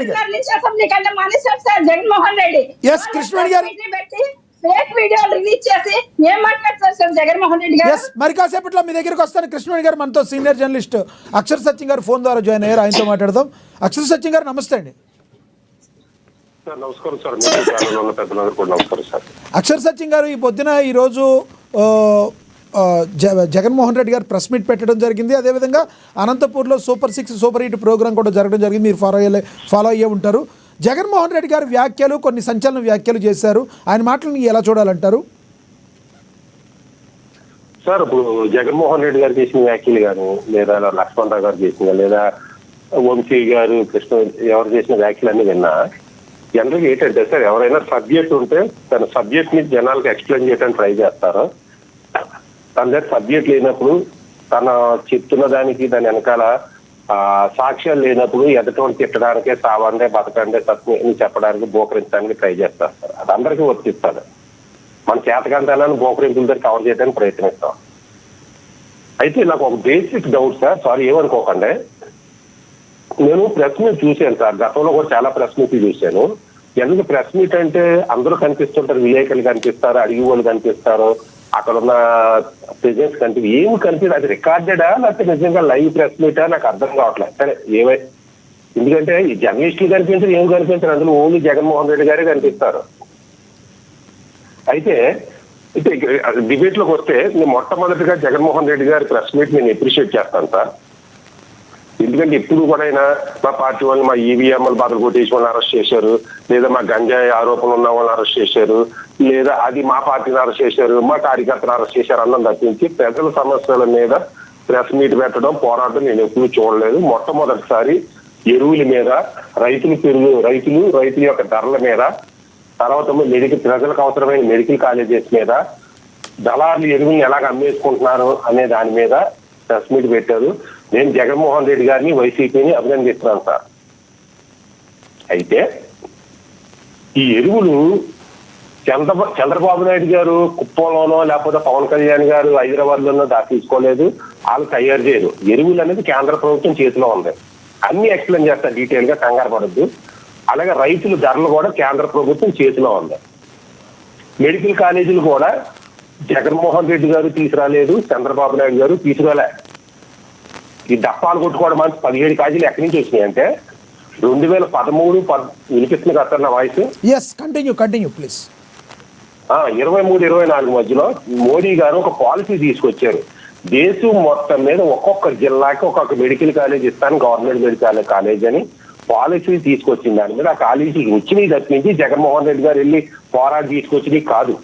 Assembly కంటే మానేశారు sir Jaganmohan Reddy. Yes Krishnaveni గారు ఫేక్ వీడియోలు రిలీజ్ చేసి ఏం మాట్లాడతారు సార్ జగన్మోహన్ రెడ్డి గారు? మరి కాసేపట్లో మీ దగ్గరికి వస్తాను. కృష్ణవేణి గారు మనతో సీనియర్ జర్నలిస్ట్ అక్షర్ సత్యం గారు ఫోన్ ద్వారా జాయిన్ అయ్యారు, ఆయనతో మాట్లాడదాం. అక్షర్ సత్యం గారు నమస్తే అండి. నమస్కారం సార్. నమస్కారం సార్. అక్షర్ సత్యం గారు, ఈ పొద్దున ఈరోజు జగన్మోహన్ రెడ్డి గారు ప్రెస్ మీట్ పెట్టడం జరిగింది. అదేవిధంగా అనంతపూర్లో సూపర్ 6 సూపర్ 8 ప్రోగ్రాం కూడా జరగడం జరిగింది. మీరు ఫాలో అయ్యే ఉంటారు. జగన్మోహన్ రెడ్డి గారి వ్యాఖ్యలు, కొన్ని సంచలన వ్యాఖ్యలు చేశారు. ఆయన మాటలను ఎలా చూడాలంటారు? సార్, ఇప్పుడు జగన్మోహన్ రెడ్డి గారు చేసిన వ్యాఖ్యలు కానీ, లేదా లక్ష్మణరావు గారు చేసిన, లేదా వంశీ గారు, కృష్ణ ఎవరు చేసిన వ్యాఖ్యలు అన్ని విన్నా జనరల్గా ఏంటంటే సార్, ఎవరైనా సబ్జెక్ట్ ఉంటే తన సబ్జెక్ట్ ని జనాలకు ఎక్స్ప్లెయిన్ చేయడానికి ట్రై చేస్తారు. తన దగ్గర సబ్జెక్ట్ లేనప్పుడు, తన చెప్తున్న దానికి దాని వెనకాల సాక్ష్యాలు లేనప్పుడు ఎదుటి తిట్టడానికే సావండే బతకండే సత్యం చెప్పడానికి బోకరించడానికి ట్రై చేస్తారు సార్. అది అందరికీ వర్తిస్తుంది. మన చేతకంతాలను బోకరింపులతో కవర్ చేయడానికి ప్రయత్నిస్తాం. అయితే నాకు ఒక బేసిక్ డౌట్ సార్, సారీ ఏమనుకోకండి. నేను ప్రెస్ మీట్ చూశాను సార్, గతంలో కూడా చాలా ప్రెస్ మీట్ చూశాను. ఎందుకు ప్రెస్ మీట్ అంటే అందరూ కనిపిస్తుంటారు, విలేకరులు కనిపిస్తారు, అడిగి వాళ్ళు కనిపిస్తారు, అక్కడ ఉన్న ప్రెజెన్స్ కనిపి ఏమి కనిపిస్తుంది, అది రికార్డెడా లేకపోతే నిజంగా లైవ్ ప్రెస్ మీటా నాకు అర్థం కావట్లేదు. సరే ఏమై, ఎందుకంటే ఈ జర్నలిస్టులు కనిపించారు, ఏమి కనిపించారు, అందులో ఓన్లీ జగన్మోహన్ రెడ్డి గారే కనిపిస్తారు. అయితే డిబేట్ లోకి వస్తే నేను మొట్టమొదటిగా జగన్మోహన్ రెడ్డి గారి ప్రెస్ మీట్ నేను అప్రిషియేట్ చేస్తాను సార్. ఎందుకంటే ఎప్పుడు కూడా మా పార్టీ వాళ్ళు మా ఈవీఎంలు బదులు కొట్టేసి వాళ్ళని అరెస్ట్ చేశారు, లేదా మా గంజాయి ఆరోపణలు ఉన్న వాళ్ళని అరెస్ట్ చేశారు, లేదా అది మా పార్టీని అరెస్ట్ చేశారు, మా కార్యకర్తలు అరెస్ట్ చేశారు అన్నం తప్పించి ప్రజల సమస్యల మీద ప్రెస్ మీట్ పెట్టడం, పోరాటం నేను ఎప్పుడు చూడలేదు. మొట్టమొదటిసారి ఎరువుల మీద, రైతుల యొక్క ధరల మీద, తర్వాత ప్రజలకు అవసరమైన మెడికల్ కాలేజెస్ మీద, దళారులు ఎరువులను ఎలాగ అమ్మేసుకుంటున్నారు అనే దాని మీద ప్రెస్ మీట్ పెట్టారు. నేను జగన్మోహన్ రెడ్డి గారిని, వైసీపీని అభినందిస్తున్నాను సార్. అయితే ఈ ఎరువులు చంద్రబాబు నాయుడు గారు కుప్పంలోనో లేకపోతే పవన్ కళ్యాణ్ గారు హైదరాబాద్ లోనో తీసుకోలేదు, వాళ్ళు తయారు చేయరు. ఎరువులు అనేది కేంద్ర ప్రభుత్వం చేతిలో ఉంది. అన్ని ఎక్స్ప్లెయిన్ చేస్తారు డీటెయిల్ గా, కంగారు పడద్దు. అలాగే రైతుల ధరలు కూడా కేంద్ర ప్రభుత్వం చేతిలో ఉంది. మెడికల్ కాలేజీలు కూడా జగన్మోహన్ రెడ్డి గారు తీసుకురాలేదు, చంద్రబాబు నాయుడు గారు తీసుకురాలే. ఈ డప్పాలు కొట్టుకోవడం మనకి 17 కాజీలు ఎక్కడి నుంచి వచ్చినాయి అంటే 2013 వినిపిస్తుంది కదా నా వాయిస్? Continue please. 23-24 మధ్యలో మోడీ గారు ఒక పాలసీ తీసుకొచ్చారు. దేశం మొత్తం మీద ఒక్కొక్క జిల్లాకి ఒక్కొక్క మెడికల్ కాలేజ్ ఇస్తాను, గవర్నమెంట్ మెడికల్ కాలేజ్ అని పాలసీ తీసుకొచ్చిన దాని మీద ఆ కాలేజీ వచ్చినాయి తప్పించి జగన్మోహన్ రెడ్డి గారు వెళ్ళి పోరాడి తీసుకొచ్చినవి కాదు.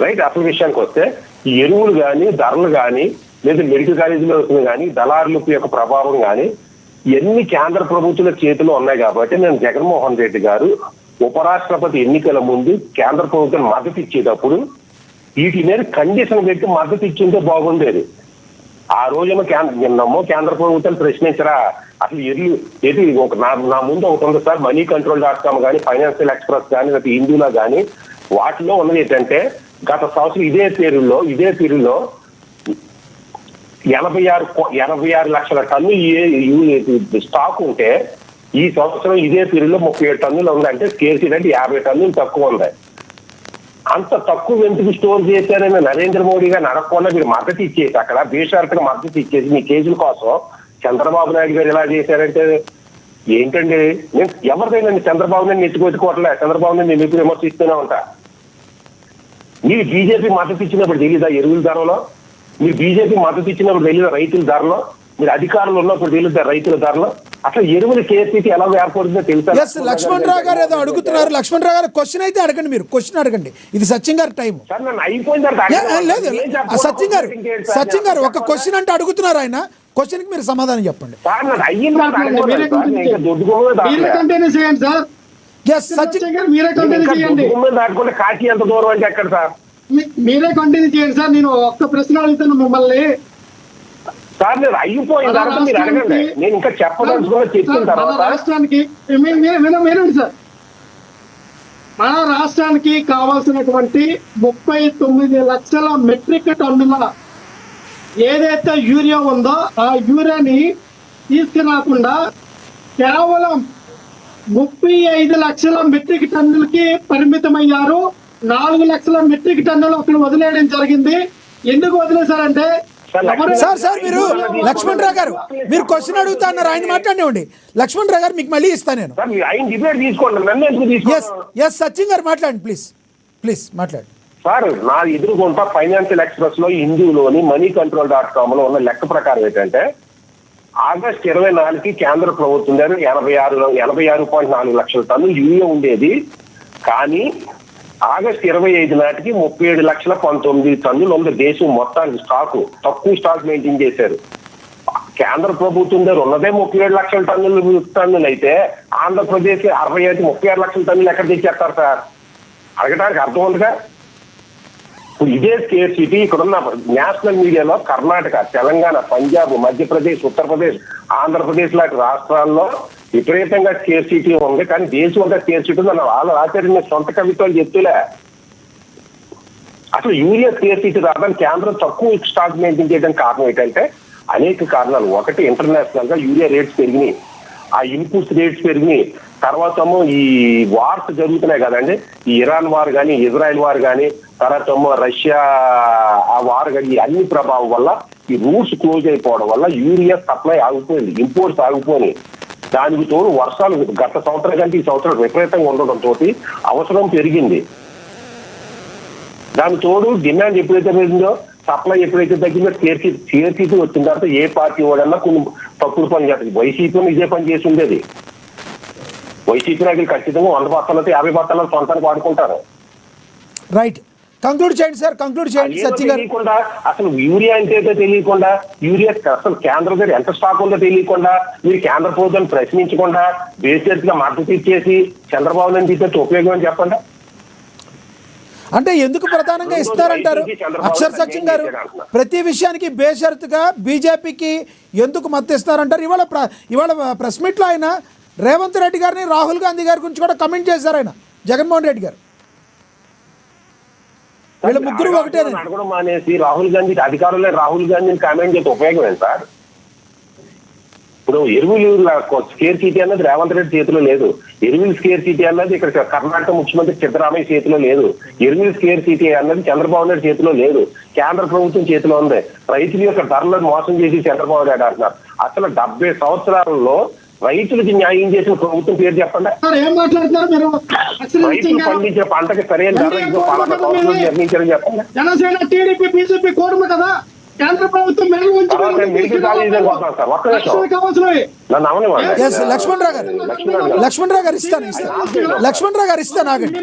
రైట్. అసలు విషయానికి వస్తే ఈ ఎరువులు కానీ, ధరలు కానీ, లేదా మెడికల్ కాలేజీలో వస్తుంది కానీ, దళారుల యొక్క ప్రభావం కానీ ఇవన్నీ కేంద్ర ప్రభుత్వాల చేతిలో ఉన్నాయి. కాబట్టి నేను జగన్మోహన్ రెడ్డి గారు ఉపరాష్ట్రపతి ఎన్నికల ముందు కేంద్ర ప్రభుత్వం మద్దతు ఇచ్చేటప్పుడు వీటి మీద కండిషన్ పెట్టి మద్దతు ఇచ్చింటే బాగుండేది. ఆ రోజున నిన్నమ్మో కేంద్ర ప్రభుత్వాలు ప్రశ్నించరా, అసలు ఏది నా ముందు ఒకటి ఉంది సార్, moneycontrol.com కానీ, ఫైనాన్షియల్ ఎక్స్ప్రెస్ కానీ, లేకపోతే హిందూలో కానీ, వాటిలో ఉన్నది ఏంటంటే గత సంవత్సరం ఇదే పీరియడ్లో 86 లక్షల టన్ను స్టాక్ ఉంటే ఈ సంవత్సరం ఇదే పీరియడ్ లో 37 టన్నులు ఉందంటే స్కేర్సిటీ అంటే 50 టన్నులు తక్కువ ఉంది. అంత తక్కువ ఎందుకు స్టోర్ చేశారని నరేంద్ర మోడీ గారు అడగకుండా మీరు మద్దతు ఇచ్చేసి, అక్కడ బేషరతుగా మద్దతు ఇచ్చేసి మీ కేసుల కోసం చంద్రబాబు నాయుడు గారు ఎలా చేశారంటే ఏంటండి? నేను ఎవరిదైనా చంద్రబాబు నాయుడు నెత్తికొట్టుకోవట్లే, చంద్రబాబు నాయుడు నేను ఎప్పుడు విమర్శిస్తూనే ఉంటా. మీరు బీజేపీ మద్దతు ఇచ్చినప్పుడు తెలీదా ఎరువుల ధరలో? మీరు బీజేపీ మద్దతు ఇచ్చినప్పుడు తెలీదా రైతుల ధరలో? మీరు అధికారులు ఉన్నప్పుడు తెలీదా రైతుల ధరలో? అసలు ఎరువుల కేసీకి ఎలా ఏర్పడుతుందో తెలుసా? లక్ష్మణరావు గారు ఏదో అడుగుతున్నారు. లక్ష్మణరావు గారు క్వశ్చన్ అయితే అడగండి, మీరు క్వశ్చన్ అడగండి. ఇది సత్యం గారి టైం. లేదు సత్యం గారు ఒక క్వశ్చన్ అంటే అడుగుతున్నారు, ఆయన క్వశ్చన్ కి మీరు సమాధానం చెప్పండి. కాశీ ఎంత దూరం అంటే ఎక్కడ సార్? మీరే కంటిన్యూ చేయండి సార్. నేను ఒక్క ప్రశ్న అడుగుతాను మిమ్మల్ని సార్. నేను అయిపోయిన తర్వాత మీరు అడగండి, నేను ఇంకా చెప్పదలుచుకున్నా చెప్పిన తర్వాత. రాష్ట్రానికి వినండి సార్, మన రాష్ట్రానికి కావాల్సినటువంటి 39 లక్షల మెట్రిక్ టన్నుల ఏదైతే యూరియా ఉందో ఆ యూరియాని తీసుకురాకుండా కేవలం 35 లక్షల మెట్రిక్ టన్నులకి పరిమితమయ్యారు. 4 లక్షల మెట్రిక్ టన్నులు అక్కడ వదిలేయడం జరిగింది. ఎందుకు వదిలేశారంటే సార్ మీరు లక్ష్మణ్ రావు గారు మీరు క్వశ్చన్ అడుగుతా అన్నారు, ఆయన మాట్లాడివ్వండి. లక్ష్మణ్ రావు గారు మీకు మళ్ళీ ఇస్తాను నేను. సచిన్ గారు మాట్లాడండి ప్లీజ్ మాట్లాడండి. సార్ నా ఎదురుగుంటా ఫైనాన్షియల్ ఎక్స్ప్రెస్ లో హిందూలోని moneycontrol.com లో ఉన్న లెక్క ప్రకారం ఏంటంటే ఆగస్టు 24కి కేంద్ర ప్రభుత్వం దగ్గర 86.4 లక్షల టన్నులు యూరియా ఉండేది. కానీ ఆగస్టు 25 నాటికి 37,19,000 టన్నులు ఉంది దేశం మొత్తానికి స్టాకు. తక్కువ స్టాక్ మెయింటైన్ చేశారు. కేంద్ర ప్రభుత్వం దగ్గర ఉన్నదే 37 లక్షల టన్నులు అయితే ఆంధ్రప్రదేశ్ 36 లక్షల టన్నులు ఎక్కడ తెచ్చేస్తారు సార్? అడగడానికి అర్థం ఉందిగా. ఇదే స్కేర్సిటీ ఇక్కడున్న నేషనల్ మీడియాలో కర్ణాటక, తెలంగాణ, పంజాబ్, మధ్యప్రదేశ్, ఉత్తరప్రదేశ్, ఆంధ్రప్రదేశ్ లాంటి రాష్ట్రాల్లో విపరీతంగా స్కేర్సిటీ ఉంది. కానీ దేశం అంతా స్కేర్సిటీ ఉంది. వాళ్ళు ఆచరణ సొంత కవిత్వాలు చెప్తూలే. అసలు యూరియా స్కేర్సిటీ రావడానికి కేంద్రం తక్కువ స్టాక్ మెయింటైన్ చేయడానికి కారణం ఏంటంటే అనేక కారణాలు. ఒకటి, ఇంటర్నేషనల్ గా యూరియా రేట్స్ పెరిగినాయి, ఆ ఇన్పుట్స్ రేట్స్ పెరిగినాయి. తర్వాత ఈ వార్స్ జరుగుతున్నాయి కదండి, ఈ ఇరాన్ వార్ కానీ, ఇజ్రాయెల్ వార్ కానీ, తర్వాత రష్యా ఆ వార్ కానీ, అన్ని ప్రభావం వల్ల ఈ రూట్స్ క్లోజ్ అయిపోవడం వల్ల యూరియా సప్లై ఆగిపోయింది, ఇంపోర్ట్స్ ఆగిపోయినాయి. దానికి తోడు వర్షాలు గత సంవత్సరం కంటే ఈ సంవత్సరం విపరీతంగా ఉండడంతో అవసరం పెరిగింది. దాని తోడు డిమాండ్ ఎప్పుడైతే పెరిగిందో, సప్లై ఎప్పుడైతే తగ్గిందో స్కేర్సిటీ వచ్చిన తర్వాత ఏ పార్టీ వాడన్నా కొన్ని తప్పుడు పని చేస్తుంది. వైసీపీని ఇదే పని చేసి ఉండేది. వైసీపీ నాయకులు ఖచ్చితంగా 100 బస్తాలతో 50 బస్తాలను సొంతానికి వాడుకుంటారు. రైట్, కంక్లూడ్ చేయండి సార్, కంక్లూడ్ చేయండి. సచిన్ గారు తెలియకుండా అసలు యూరియా అంటే తెలియకుండా, యూరియా అసలు కేంద్రం దగ్గర ఎంత స్టాక్ ఉందో తెలియకుండా, మీరు కేంద్ర ప్రభుత్వాన్ని ప్రశ్నించకుండా బేసిక్ గా మద్దతు ఇచ్చేసి చంద్రబాబు నాయుడు తీసే ఉపయోగం అని చెప్పండి. అంటే ఎందుకు ప్రధానంగా ఇస్తారంటారు అక్షర్ సచిన్ గారు? ప్రతి విషయానికి బేషరతుగా బీజేపీకి ఎందుకు మద్దతు ఇస్తారంటారు? ఇవాళ ప్రెస్ మీట్లో ఆయన రేవంత్ రెడ్డి గారిని, రాహుల్ గాంధీ గారి గురించి కూడా కమెంట్ చేశారు ఆయన, జగన్మోహన్ రెడ్డి గారు. వీళ్ళ ముగ్గురు ఒకటే. అడగడం మానేసి రాహుల్ గాంధీ అధికారులే రాహుల్ గాంధీని కామెంట్ చేస్తే ఉపయోగం ఏంటి సార్? ఇప్పుడు ఎరువులు స్కేర్సిటీ అన్నది రేవంత్ రెడ్డి చేతిలో లేదు. ఎరువుల స్కేర్సిటీ అన్నది ఇక్కడ కర్ణాటక ముఖ్యమంత్రి సిద్ధరామయ్య చేతిలో లేదు. ఎరువుల స్కేర్సిటీ అన్నది చంద్రబాబు నాయుడు చేతిలో లేదు, కేంద్ర ప్రభుత్వం చేతిలో ఉంది. రైతుల యొక్క ధరలను మోసం చేసి చంద్రబాబు నాయుడు అంటున్నారు. అసలు 70 సంవత్సరాలలో రైతులకి న్యాయం చేసిన ప్రభుత్వం పేరు చెప్పండి. ఏం మాట్లాడుతున్నారు మీరు? రైతులు పండించే పంటకి సరైన ధర నిర్ణయించారని చెప్పండి. జనసేన, టీడీపీ, బీజేపీ కూడము కదా కేంద్ర ప్రభుత్వం మెడికల్ కాలేజీ వస్తాం సార్. ఒక్క నిమిషం లక్ష్మణ్ రావు గారు ఇస్తాను ఆగండి.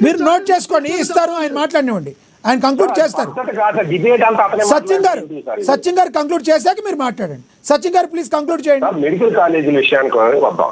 మీరు నోట్ చేసుకోండి, ఇస్తారు, ఆయన మాట్లాడినివ్వండి, ఆయన కంక్లూడ్ చేస్తారు. సచిన్ గారు కంక్లూడ్ చేశాక మీరు మాట్లాడండి. సచిన్ గారు ప్లీజ్ కంక్లూడ్ చేయండి. మెడికల్ కాలేజీ విషయానికి వద్దాం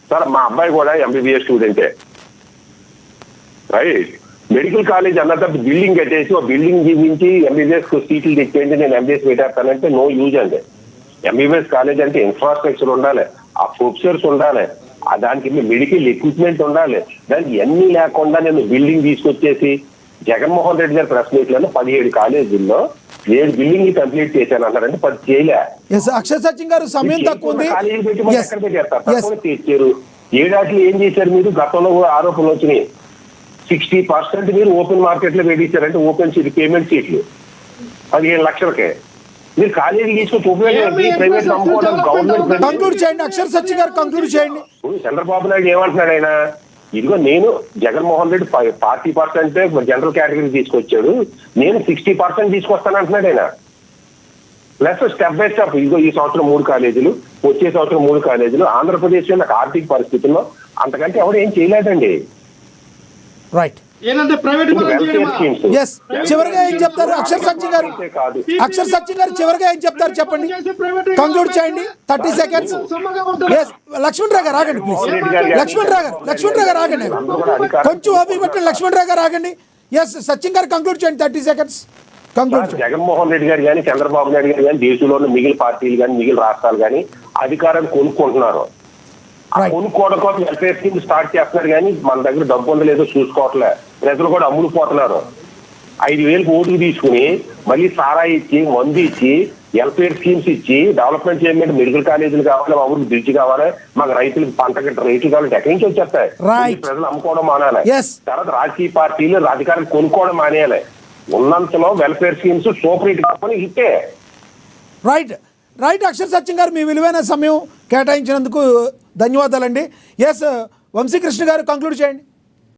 సార్. మా అబ్బాయి కూడా ఎంబీబీఎస్ స్టూడెంటే, రైట్? మెడికల్ కాలేజ్ అన్నట్టు బిల్డింగ్ కట్టేసి ఆ బిల్డింగ్ జీవించి ఎంబీబీఎస్ సీట్లు తెచ్చేయండి, నేను ఎంబీబీఎస్ పెట్టేస్తానంటే నో యూజ్ అండి. ఎంబీబీఎస్ కాలేజ్ అంటే ఇన్ఫ్రాస్ట్రక్చర్ ఉండాలి, ఆ ప్రొఫెసర్స్ ఉండాలి, దానికి మెడికల్ ఎక్విప్మెంట్ ఉండాలి. దానికి అన్ని లేకుండా నేను బిల్డింగ్ తీసుకొచ్చేసి జగన్మోహన్ రెడ్డి గారి ప్రెస్ మీట్లలో 17 కాలేజీల్లో 7 బిల్డింగ్ కంప్లీట్ చేశాను అన్నారంటే 10 చేయలే. అక్షర్ సచిన్ గారు సమయం తక్కువ ఉంది. తెచ్చారు. ఏడాదిలో ఏం చేశారు మీరు? గతంలో ఆరోపణలు వచ్చినాయి. 60% మీరు ఓపెన్ మార్కెట్ లో పెట్టించారంటే ఓపెన్ సీట్ పేమెంట్ సీట్లు 15 లక్షలకే. మీరు కాలేజీ తీసుకొచ్చి ఉపయోగం ప్రైవేట్ నమ్ముకోవడం గవర్నమెంట్. కంక్లూడ్ చేయండి అక్షర్ సచిన్ గారు, కంక్లూడ్ చేయండి. చంద్రబాబు నాయుడు ఏమంటున్నాడు ఆయన? ఇదిగో నేను జగన్మోహన్ రెడ్డి 40% జనరల్ కేటగిరీ తీసుకొచ్చాడు, నేను 60% తీసుకొస్తాను అంటున్నాడు ఆయన. ప్లస్ స్టెప్ బై స్టెప్ ఇదిగో ఈ సంవత్సరం 3 కాలేజీలు, వచ్చే సంవత్సరం 3 కాలేజీలు. ఆంధ్రప్రదేశ్ లో ఆర్థిక పరిస్థితుల్లో అంతకంటే ఎవరు ఏం చేయలేదండి. రైట్, చివరిగా ఏం చెప్తారు అక్షర్ సచిన్ గారు? అక్షర్ సచిన్ గారు చివరిగా ఏం చెప్తారు చెప్పండి, కంక్లూడ్ చేయండి. 30 seconds. లక్ష్మణ్ రావు గారు ఆగండి ప్లీజ్. లక్ష్మణ్ రావు గారు ఆగండి, కొంచెం ఓపిక పెట్టండి. లక్ష్మణ్ రావు గారు ఆగండి. సచిన్ గారు కంక్లూడ్ చేయండి. 30 seconds. జగన్మోహన్ రెడ్డి గారు కానీ, చంద్రబాబు నాయుడు గారు కానీ, దేశంలో ఉన్న మిగిలిన పార్టీలు కానీ, మిగిలిన రాష్ట్రాలు కానీ అధికారాన్ని కొనుక్కుంటున్నారు. కొనుక్కోవడం కోసం వెల్ఫేర్ స్కీమ్ స్టార్ట్ చేస్తున్నారు కానీ మన దగ్గర డబ్బు ఉందో లేదో చూసుకోవట్లే. ప్రజలు కూడా అమ్ముడుపోతున్నారు. 5,000 ఓటుకు తీసుకుని మళ్ళీ సారా ఇచ్చి, మందు ఇచ్చి వెల్ఫేర్ స్కీమ్స్ ఇచ్చి డెవలప్మెంట్ చేయమంటే మెడికల్ కాలేజీలు కావాలి, మా ఊరికి బ్రిడ్జ్ కావాలి, మాకు రైతులకు పంట గిట్ట రేట్లు కావాలి, ఎక్కడి నుంచి వచ్చేస్తాయి? Right. ప్రజలు అమ్ముకోవడం మానేయాలి. Yes. తర్వాత రాజకీయ పార్టీలు రాజకీయాలు కొనుక్కోవడం మానేయాలి. ఉన్నంతలో వెల్ఫేర్ స్కీమ్స్ సూపర్ హిట్ కావాలి, హిట్టే. రైట్ అక్షర్ సత్యం గారు, మీ విలువైన సమయం కేటాయించినందుకు ధన్యవాదాలండి. ఎస్ వంశీకృష్ణ గారు, కంక్లూడ్ చేయండి.